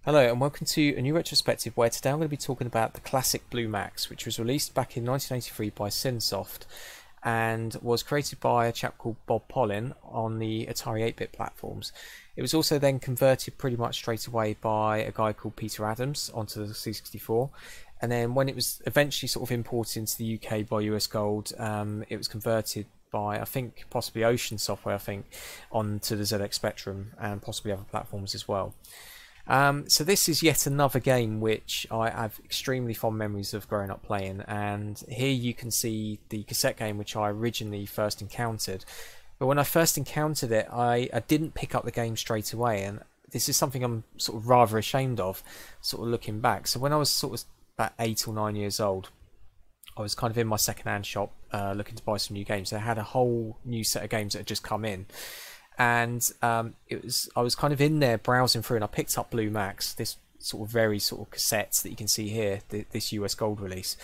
Hello and welcome to a new retrospective where today I'm going to be talking about the classic Blue Max, which was released back in 1983 by Synsoft and was created by a chap called Bob Pollin on the Atari 8-bit platforms. It was also then converted pretty much straight away by a guy called Peter Adams onto the C64, and then when it was eventually sort of imported into the UK by US Gold, it was converted by, I think, possibly Ocean Software, onto the ZX Spectrum and possibly other platforms as well. So this is yet another game which I have extremely fond memories of growing up playing, and here you can see the cassette game which I originally first encountered. But when I first encountered it, I didn't pick up the game straight away, and this is something I'm sort of rather ashamed of, sort of looking back. So when I was sort of about 8 or 9 years old, I was kind of in my second-hand shop looking to buy some new games. They had a whole new set of games that had just come in. And I was kind of in there browsing through, and I picked up Blue Max, this sort of cassettes that you can see here, this US Gold release.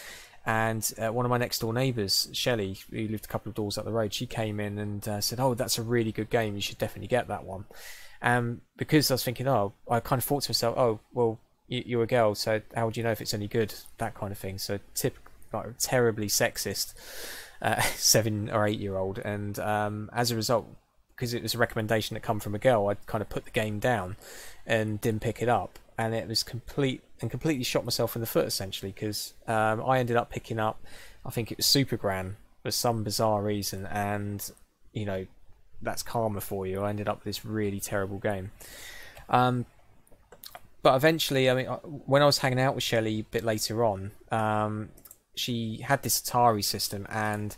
And one of my next door neighbours, Shelley, who lived a couple of doors up the road, she came in and said, "Oh, that's a really good game. You should definitely get that one." Because I was thinking, I kind of thought to myself, "Oh, well, you're a girl, so how would you know if it's any good?" That kind of thing. So like terribly sexist 7 or 8 year old, and as a result, because it was a recommendation that come from a girl, I kind of put the game down and didn't pick it up, and it was completely shot myself in the foot essentially, because I ended up picking up, I think it was Super Gran for some bizarre reason, and you know, that's karma for you. I ended up with this really terrible game. But eventually, I mean, when I was hanging out with Shelley a bit later on, she had this Atari system, and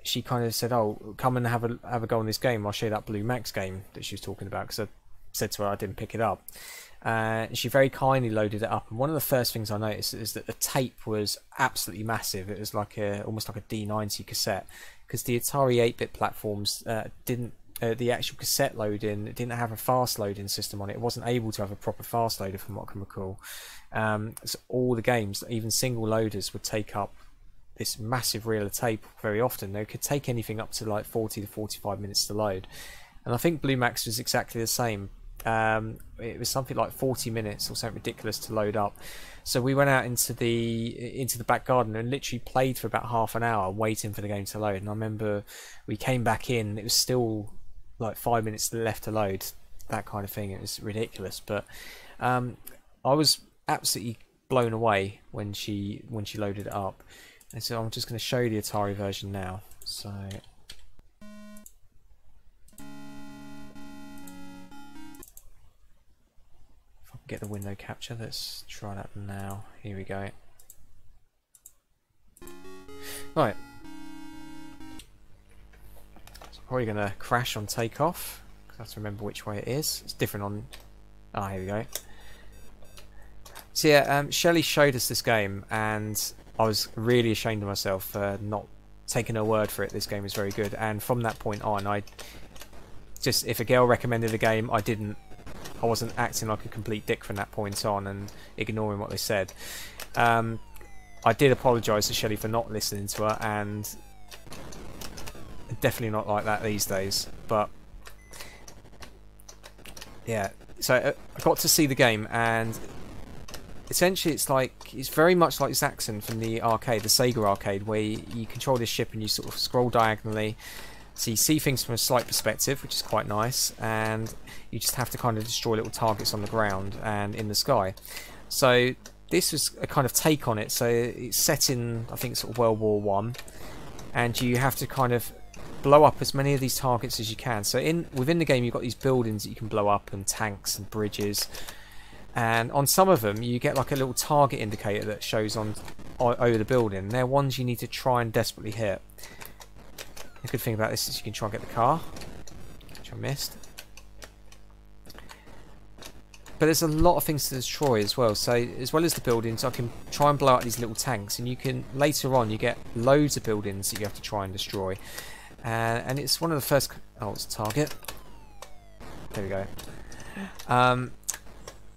she kind of said, "Oh, come and have a go on this game. I'll show you that Blue Max game that she was talking about." Because I said to her I didn't pick it up. She very kindly loaded it up, and one of the first things I noticed is that the tape was absolutely massive. It was like almost like a D90 cassette, because the Atari 8-bit platforms didn't. The actual cassette loading, it didn't have a fast loading system on it. It wasn't able to have a proper fast loader, from what I can recall. So all the games, even single loaders, would take up this massive reel of tape very often. They could take anything up to like 40 to 45 minutes to load, and I think Blue Max was exactly the same. It was something like 40 minutes or something ridiculous to load up. So we went out into the back garden and literally played for about half an hour waiting for the game to load. And I remember we came back in, it was still like 5 minutes left to load, that kind of thing. It was ridiculous, but I was absolutely blown away when she loaded it up. And so I'm just going to show you the Atari version now. So if I can get the window capture, let's try that now. Here we go. Right. So probably going to crash on takeoff, because I have to remember which way it is. It's different on... Ah, here we go. So yeah, Shelley showed us this game, and I was really ashamed of myself for not taking her word for it. This game is very good, and from that point on, if a girl recommended a game, I wasn't acting like a complete dick from that point on and ignoring what they said. I did apologise to Shelley for not listening to her, and definitely not like that these days. But yeah, so I got to see the game, and essentially it's very much like Zaxxon from the arcade, the Sega arcade, where you control this ship and you sort of scroll diagonally, so you see things from a slight perspective, which is quite nice, and you just have to kind of destroy little targets on the ground and in the sky. So this was a kind of take on it. So it's set in, I think, sort of World War One, and you have to kind of blow up as many of these targets as you can. So within the game, you've got these buildings that you can blow up, and tanks and bridges. And on some of them, you get like a little target indicator that shows over the building. They're ones you need to try and desperately hit. The good thing about this is you can try and get the car, which I missed. But there's a lot of things to destroy as well. So as well as the buildings, I can try and blow out these little tanks. And you can, later on, you get loads of buildings that you have to try and destroy. And it's one of the first... Oh, it's a target. There we go.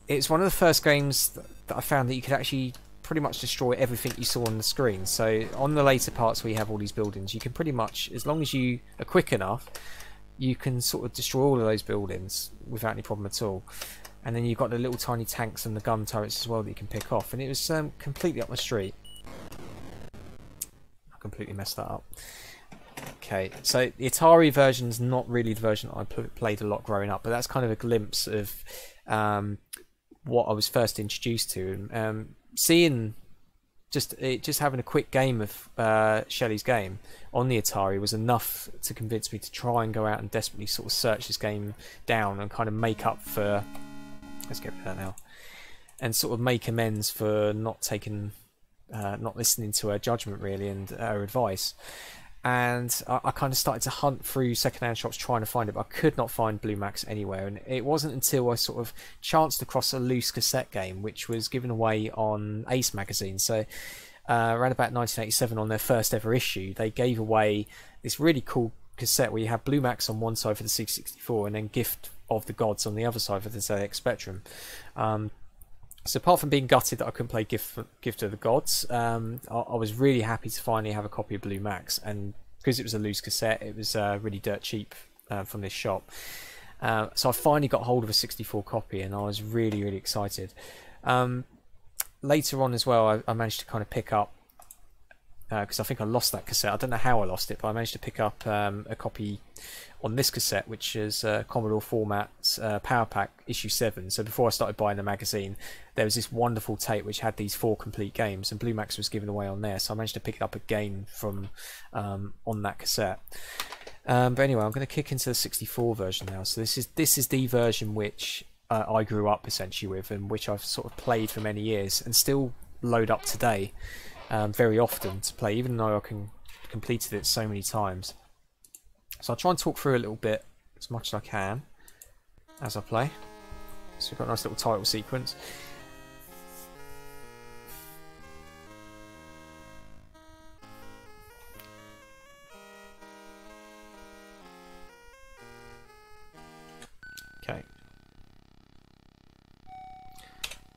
It's one of the first games that I found that you could actually pretty much destroy everything you saw on the screen. So on the later parts where you have all these buildings, you can pretty much, as long as you are quick enough, you can sort of destroy all of those buildings without any problem at all. and then you've got the little tiny tanks and the gun turrets as well that you can pick off, and it was completely up my street. I completely messed that up. Okay, so the Atari version's not really the version I played a lot growing up, but that's kind of a glimpse of what I was first introduced to. Seeing just having a quick game of Shelley's game on the Atari was enough to convince me to try and go out and desperately sort of search this game down and kind of make up for, let's get rid of that now, and sort of make amends for not listening to her judgment really and her advice. And I kind of started to hunt through secondhand shops trying to find it, but I could not find Blue Max anywhere. And it wasn't until I sort of chanced across a loose cassette game, which was given away on Ace magazine. So around about 1987, on their first ever issue, they gave away this really cool cassette where you have Blue Max on one side for the C64 and then Gift of the Gods on the other side for the ZX Spectrum. So apart from being gutted that I couldn't play Gift of the Gods, I was really happy to finally have a copy of Blue Max, and because it was a loose cassette, it was really dirt cheap from this shop. So I finally got hold of a 64 copy, and I was really, really excited. Later on as well, I managed to kind of pick up, because I think I lost that cassette. I don't know how I lost it, but I managed to pick up a copy on this cassette, which is Commodore format Power Pack issue 7. So before I started buying the magazine, there was this wonderful tape which had these 4 complete games, and Blue Max was given away on there, so I managed to pick it up again from on that cassette. But anyway, I'm going to kick into the 64 version now. So this is the version which I grew up essentially with, and which I've sort of played for many years and still load up today very often to play, even though I completed it so many times. So I'll try and talk through a little bit as much as I can as I play. So we've got a nice little title sequence. Okay.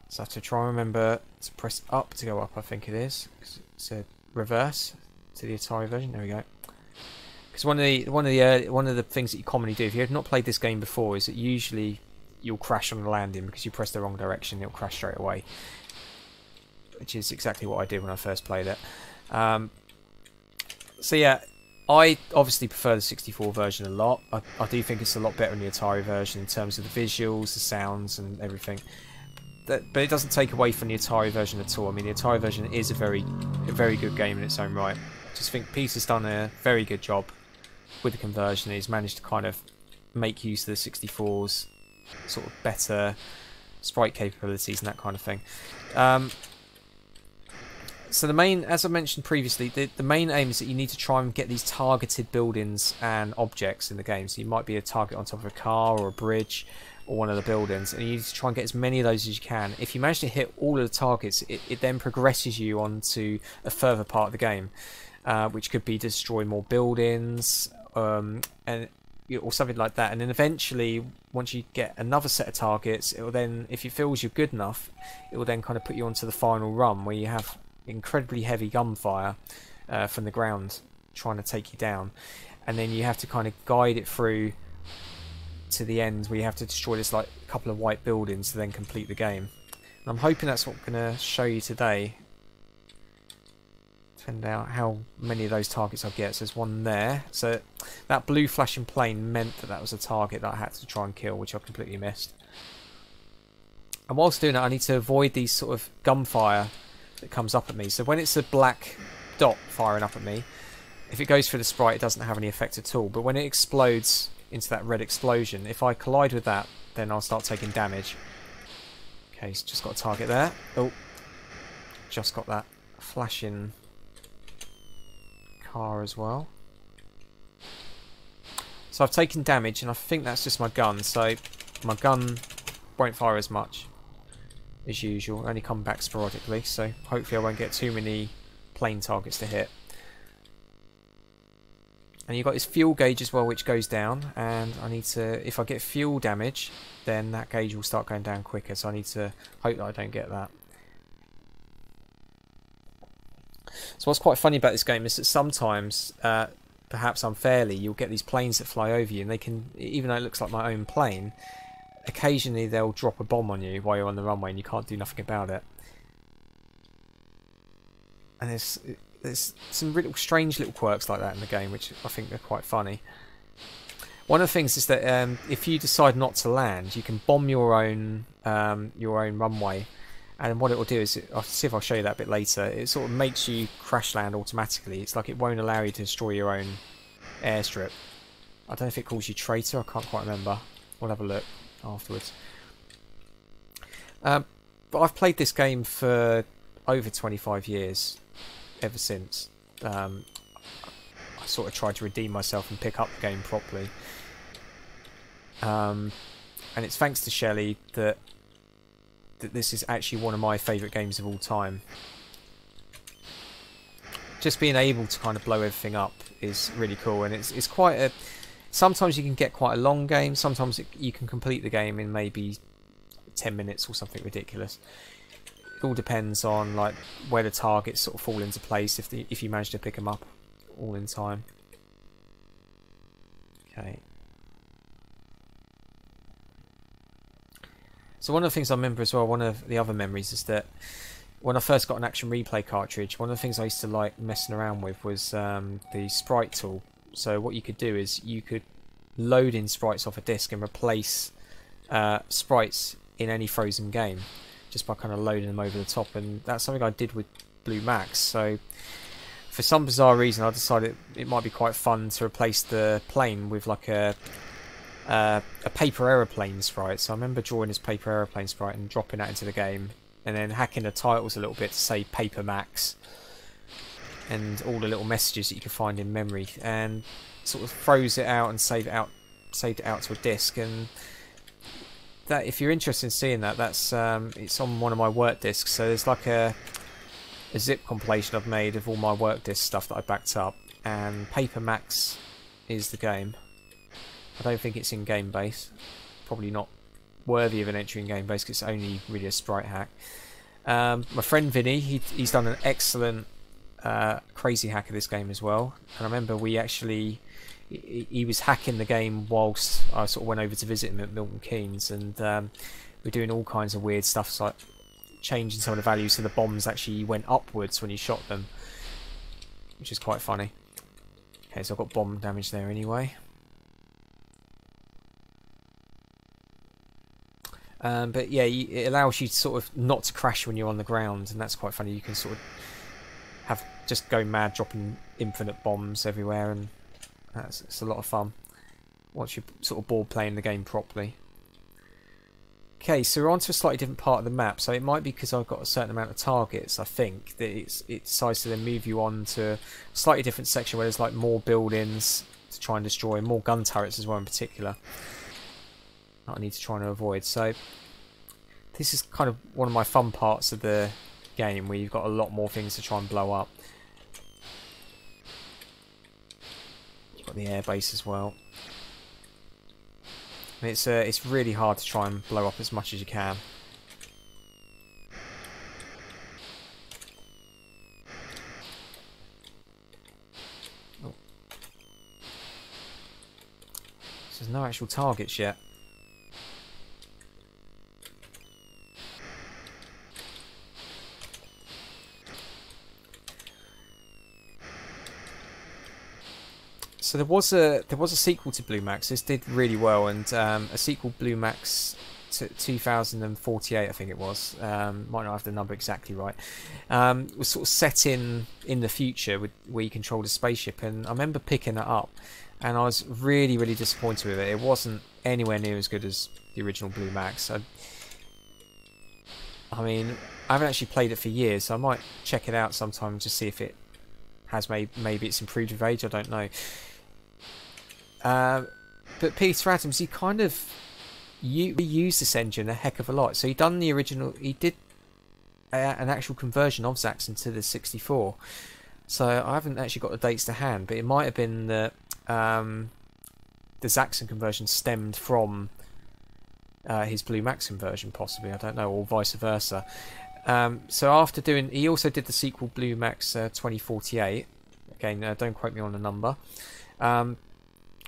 So I have to try and remember to press up to go up, I think it is. Because it said reverse to the Atari version. There we go. Because one of the things that you commonly do if you have not played this game before is that usually you'll crash on the landing because you press the wrong direction. It'll crash straight away, which is exactly what I did when I first played it. So yeah, I obviously prefer the 64 version a lot. I do think it's a lot better than the Atari version in terms of the visuals, the sounds, and everything. But it doesn't take away from the Atari version at all. I mean, the Atari version is a very good game in its own right. I just think Peter's done a very good job with the conversion. He's managed to kind of make use of the 64's sort of better sprite capabilities and that kind of thing. So the main, as I mentioned previously, the main aim is that you need to try and get these targeted buildings and objects in the game. So you might be a target on top of a car or a bridge or one of the buildings, and you need to try and get as many of those as you can. If you manage to hit all of the targets, it then progresses you onto a further part of the game, which could be destroy more buildings, or something like that. And then eventually, once you get another set of targets, it will then, if it feels you're good enough, it will then kind of put you onto the final run where you have incredibly heavy gunfire from the ground trying to take you down, and then you have to kind of guide it through to the end where you have to destroy this like couple of white buildings to then complete the game. And I'm hoping that's what I'm going to show you today. Find out how many of those targets I get. So there's one there. So that blue flashing plane meant that was a target that I had to try and kill, which I completely missed. And whilst doing that, I need to avoid these sort of gunfire that comes up at me. So when it's a black dot firing up at me, if it goes through the sprite, it doesn't have any effect at all. But when it explodes into that red explosion, if I collide with that, then I'll start taking damage. Okay, so just got a target there. Oh, just got that flashing car as well. So I've taken damage, and I think that's just my gun. So my gun won't fire as much as usual, only come back sporadically. So hopefully I won't get too many plane targets to hit. And you've got this fuel gauge as well, which goes down, and I need to, if I get fuel damage, then that gauge will start going down quicker, so I need to hope that I don't get that. So what's quite funny about this game is that sometimes, perhaps unfairly, you'll get these planes that fly over you, and they can, even though it looks like my own plane, occasionally they'll drop a bomb on you while you're on the runway and you can't do nothing about it. And there's some really strange little quirks like that in the game, which I think are quite funny. One of the things is that if you decide not to land, you can bomb your own runway, and what it will do is, I'll see if I'll show you that a bit later, it sort of makes you crash land automatically. It's like it won't allow you to destroy your own airstrip. I don't know if it calls you traitor, I can't quite remember. We'll have a look afterwards. But I've played this game for over 25 years, ever since. I sort of tried to redeem myself and pick up the game properly. And it's thanks to Shelley that this is actually one of my favourite games of all time. Just being able to kind of blow everything up is really cool, and it's quite a... Sometimes you can get quite a long game, sometimes you can complete the game in maybe 10 minutes or something ridiculous. It all depends on like where the targets sort of fall into place, if you manage to pick them up all in time. Okay. So one of the things I remember as well, one of the other memories, is that when I first got an Action Replay cartridge, one of the things I used to like messing around with was the sprite tool. So what you could do is you could load in sprites off a disc and replace sprites in any frozen game just by kind of loading them over the top, and that's something I did with Blue Max. So for some bizarre reason I decided it might be quite fun to replace the plane with like a paper aeroplane sprite. So I remember drawing this paper aeroplane sprite and dropping that into the game, and then hacking the titles a little bit to say Paper Max and all the little messages that you can find in memory, and sort of froze it out and saved it out to a disc. And that, if you're interested in seeing that, that's it's on one of my work discs. So there's like a zip compilation I've made of all my work disc stuff that I backed up, and Paper Max is the game. I don't think it's in game base, probably not worthy of an entry in game base because it's only really a sprite hack. My friend Vinny, he's done an excellent crazy hack of this game as well, and I remember he was hacking the game whilst I sort of went over to visit him at Milton Keynes, and we're doing all kinds of weird stuff, like changing some of the values so the bombs actually went upwards when you shot them, which is quite funny. Okay, so I've got bomb damage there anyway. But yeah, it allows you to sort of not to crash when you're on the ground, and that's quite funny. You can sort of just go mad, dropping infinite bombs everywhere, and it's a lot of fun once you're sort of bored playing the game properly. Okay, so we're on to a slightly different part of the map. So it might be because I've got a certain amount of targets, I think, that it decides to then move you on to a slightly different section where there's like more buildings to try and destroy, more gun turrets as well in particular. I need to try and avoid. So this is kind of one of my fun parts of the game, where you've got a lot more things to try and blow up. You've got the air base as well. And it's really hard to try and blow up as much as you can. Oh. So there's no actual targets yet. So there was a sequel to Blue Max. This did really well, and a sequel, Blue Max 2048, I think it was. Might not have the number exactly right. Was sort of set in the future where you controlled a spaceship, and I remember picking that up, and I was really, really disappointed with it. It wasn't anywhere near as good as the original Blue Max. I mean, I haven't actually played it for years, so I might check it out sometime to see if it has maybe it's improved with age. I don't know. But Peter Adams, he kind of reused this engine a heck of a lot. So he done the original. He did an actual conversion of Zaxxon to the 64. So I haven't actually got the dates to hand, but it might have been that the Zaxxon conversion stemmed from his Blue Max conversion, possibly. I don't know, or vice versa. So after doing, he also did the sequel Blue Max 2048. Again, don't quote me on the number.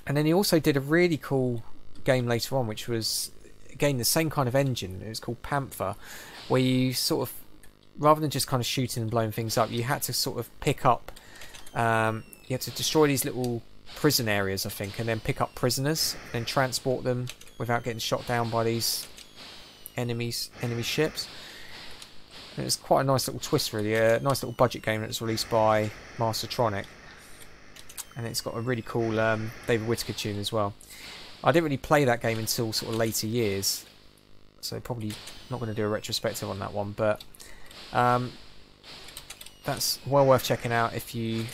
And then he also did a really cool game later on, which was again, the same kind of engine. It was called Panther, where you sort of, rather than just kind of shooting and blowing things up, you had to sort of pick up, you had to destroy these little prison areas, I think, and then pick up prisoners and transport them without getting shot down by these enemy ships. And it's quite a nice little twist, really. A nice little budget game that was released by Mastertronic, and it's got a really cool David Whittaker tune as well. I didn't really play that game until sort of later years, so probably not going to do a retrospective on that one, but that's well worth checking out if you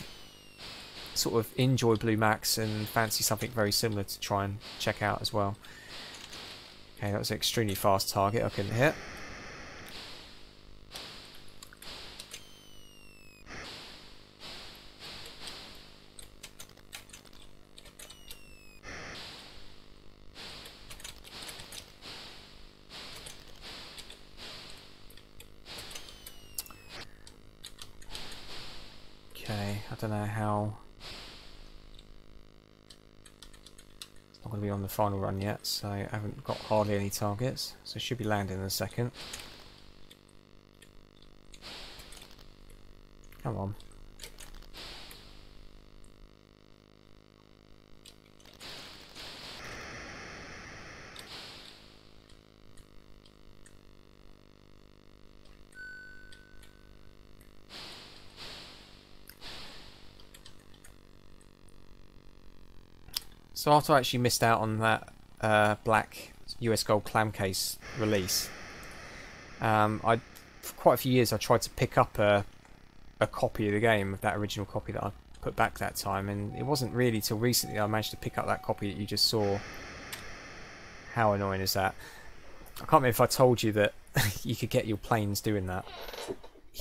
sort of enjoy Blue Max and fancy something very similar to try and check out as well. Okay, that was an extremely fast target I couldn't hit. Okay, I don't know how. It's not going to be on the final run yet, so I haven't got hardly any targets, so it should be landing in a second. Come on. So after I actually missed out on that black US Gold clam case release, for quite a few years I tried to pick up a copy of the game, of that original copy that I put back that time, and it wasn't really till recently I managed to pick up that copy that you just saw. How annoying is that? I can't remember if I told you that you could get your planes doing that.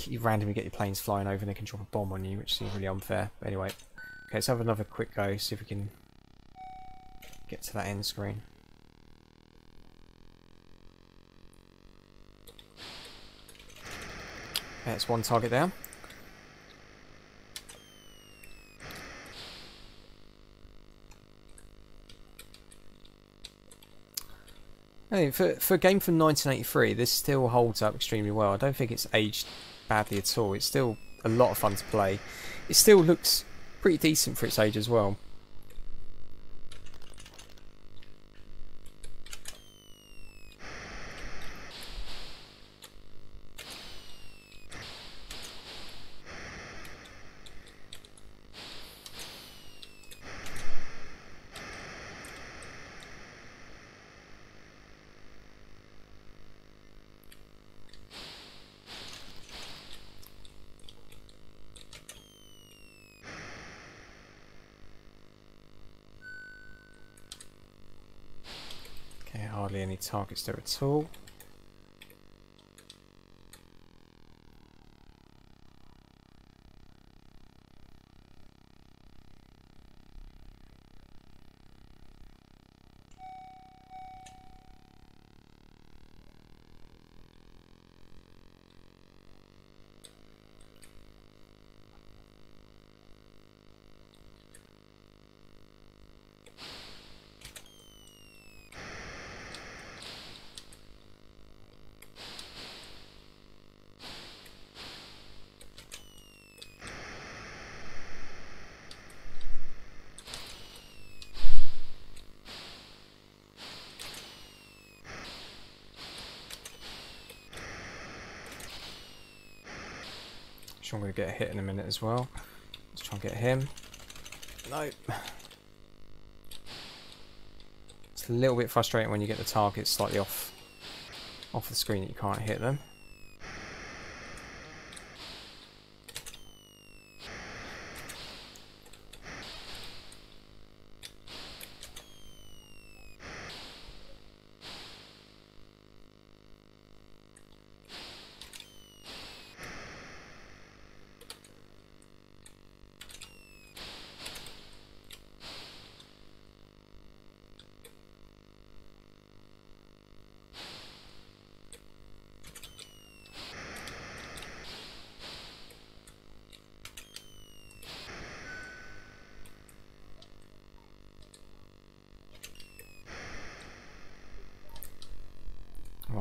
You randomly get your planes flying over and they can drop a bomb on you, which seems really unfair. But anyway, okay, let's have another quick go, see if we can get to that end screen. Okay, that's one target down. Hey, for a game from 1983, this still holds up extremely well. I don't think it's aged badly at all. It's still a lot of fun to play. It still looks pretty decent for its age as well. Okay, hardly any targets there at all. Sure, I'm going to get a hit in a minute as well. Let's try and get him. No. It's a little bit frustrating when you get the targets slightly off the screen that you can't hit them.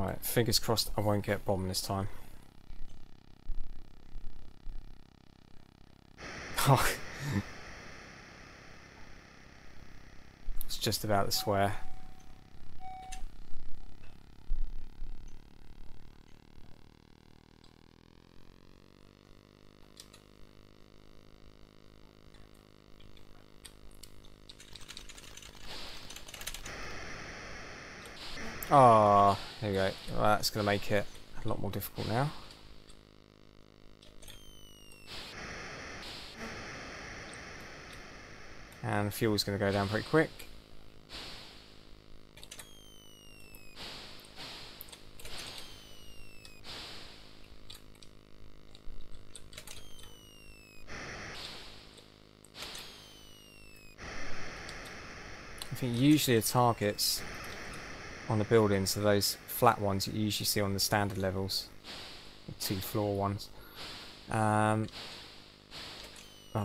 Right, fingers crossed I won't get bombed this time. It's just about to swear. Ah, there we go. Well, that's going to make it a lot more difficult now. And fuel's going to go down pretty quick. I think usually the targets on the buildings are those flat ones you usually see on the standard levels, the 2-floor ones. I've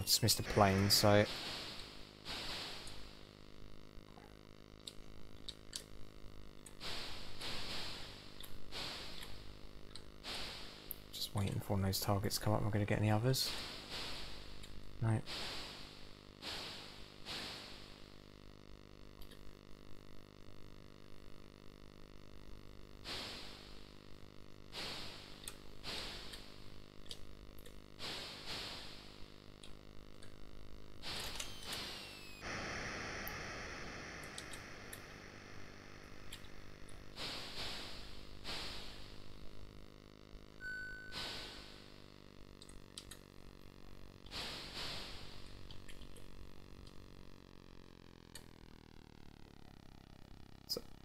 just missed a plane, so just waiting for when those targets come up. Am I going to get any others? No.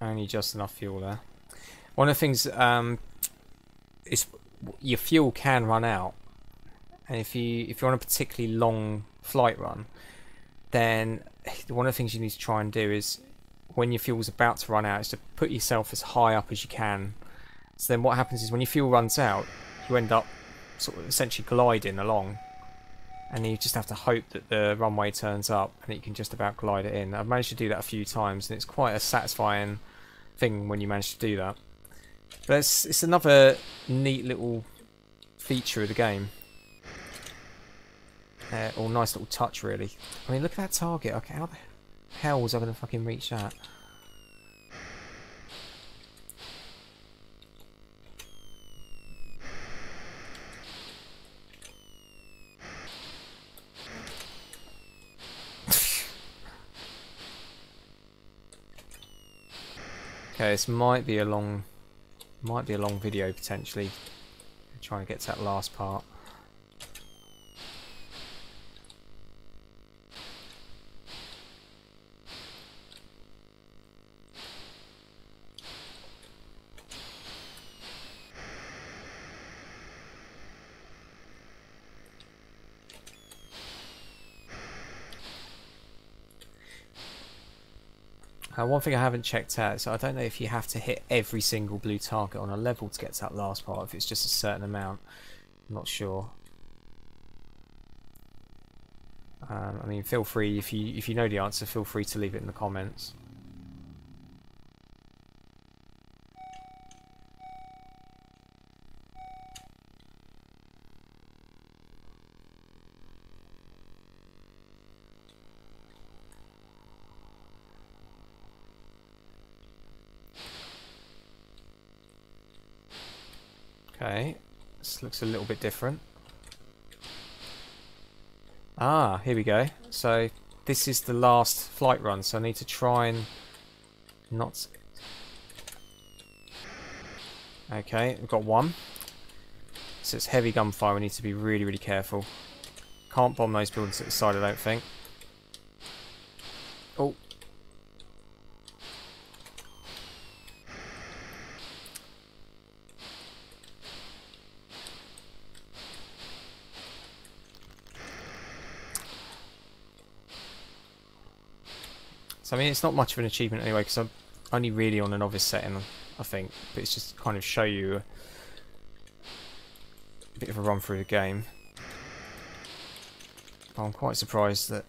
Only just enough fuel there. One of the things is your fuel can run out, and if you're on a particularly long flight run, then one of the things you need to try and do is when your fuel's about to run out is to put yourself as high up as you can. So then what happens is when your fuel runs out, you end up sort of essentially gliding along, and you just have to hope that the runway turns up and you can just about glide it in. I've managed to do that a few times, and it's quite a satisfying thing when you manage to do that. But it's another neat little feature of the game, or nice little touch, really. I mean, look at that target. Okay, how the hell was I going to fucking reach that? Okay, this might be a long video potentially. Trying to get to that last part. One thing I haven't checked out, so I don't know if you have to hit every single blue target on a level to get to that last part, if it's just a certain amount. I'm not sure. I mean, feel free, if you know the answer, feel free to leave it in the comments. Okay, this looks a little bit different. Ah, here we go. So this is the last flight run, so I need to try and not... Okay, we've got one. So it's heavy gunfire, we need to be really, really careful. Can't bomb those buildings at the side, I don't think. Oh. So I mean, it's not much of an achievement anyway, because I'm only really on a novice setting, I think. But it's just to kind of show you a bit of a run through the game. But I'm quite surprised that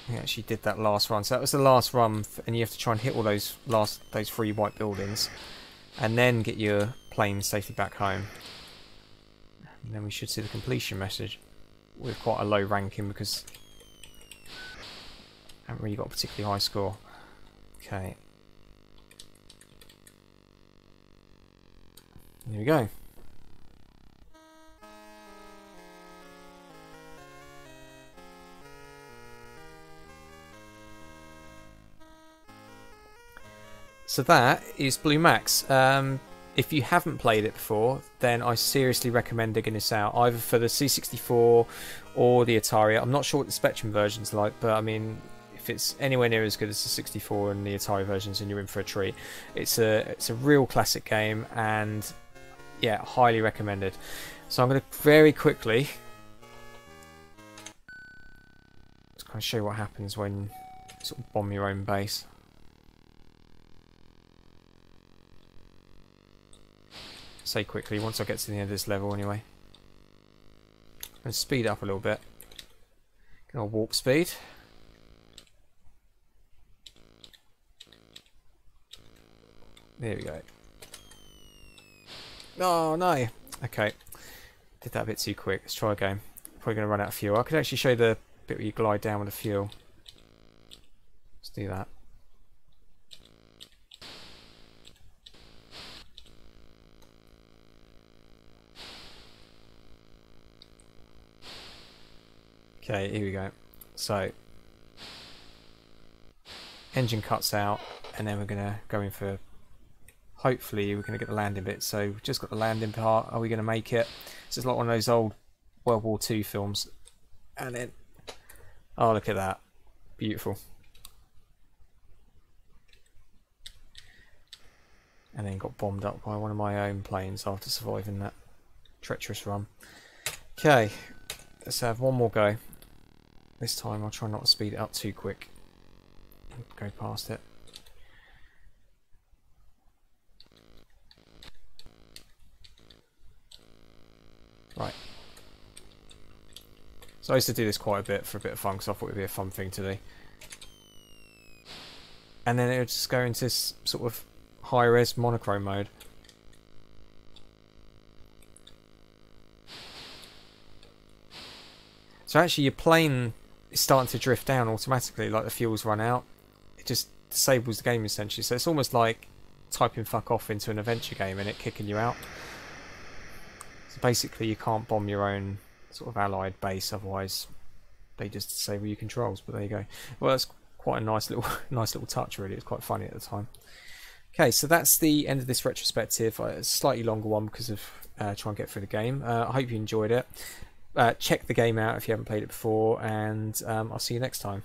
We actually did that last run. So that was the last run, and you have to try and hit all those 3 white buildings, and then get your plane safely back home. And then we should see the completion message with quite a low ranking because I haven't really got a particularly high score. Okay. There we go. So that is Blue Max. If you haven't played it before, then I seriously recommend digging this out, either for the C64 or the Atari. I'm not sure what the Spectrum version's like, but I mean, if it's anywhere near as good as the 64 and the Atari versions, then you're in for a treat. It's a real classic game, and yeah, highly recommended. So I'm going to very quickly just kind of show you what happens when you sort of bomb your own base. Say quickly once I get to the end of this level anyway. I'm going to speed up a little bit. Get on warp speed. There we go. Oh no! Okay. Did that a bit too quick. Let's try again. Probably going to run out of fuel. I could actually show the bit where you glide down with the fuel. Let's do that. Okay, here we go. So, engine cuts out, and then we're going to go in for, hopefully we're going to get the landing bit. So, we've just got the landing part. Are we going to make it? This is like one of those old World War II films. And then, oh, look at that. Beautiful. And then got bombed up by one of my own planes after surviving that treacherous run. Okay, let's have one more go. This time I'll try not to speed it up too quick. Go past it. Right. So I used to do this quite a bit for a bit of fun because I thought it would be a fun thing to do. And then it would just go into this sort of high-res monochrome mode. So actually your plane is starting to drift down automatically, like the fuel's run out. It just disables the game essentially. So it's almost like typing fuck off into an adventure game and it kicking you out. So basically you can't bomb your own sort of allied base, otherwise they just disable your controls. But there you go. Well, that's quite a nice little touch really. It's quite funny at the time. Okay, so that's the end of this retrospective. It's a slightly longer one because of trying to get through the game. I hope you enjoyed it. Check the game out if you haven't played it before, and I'll see you next time.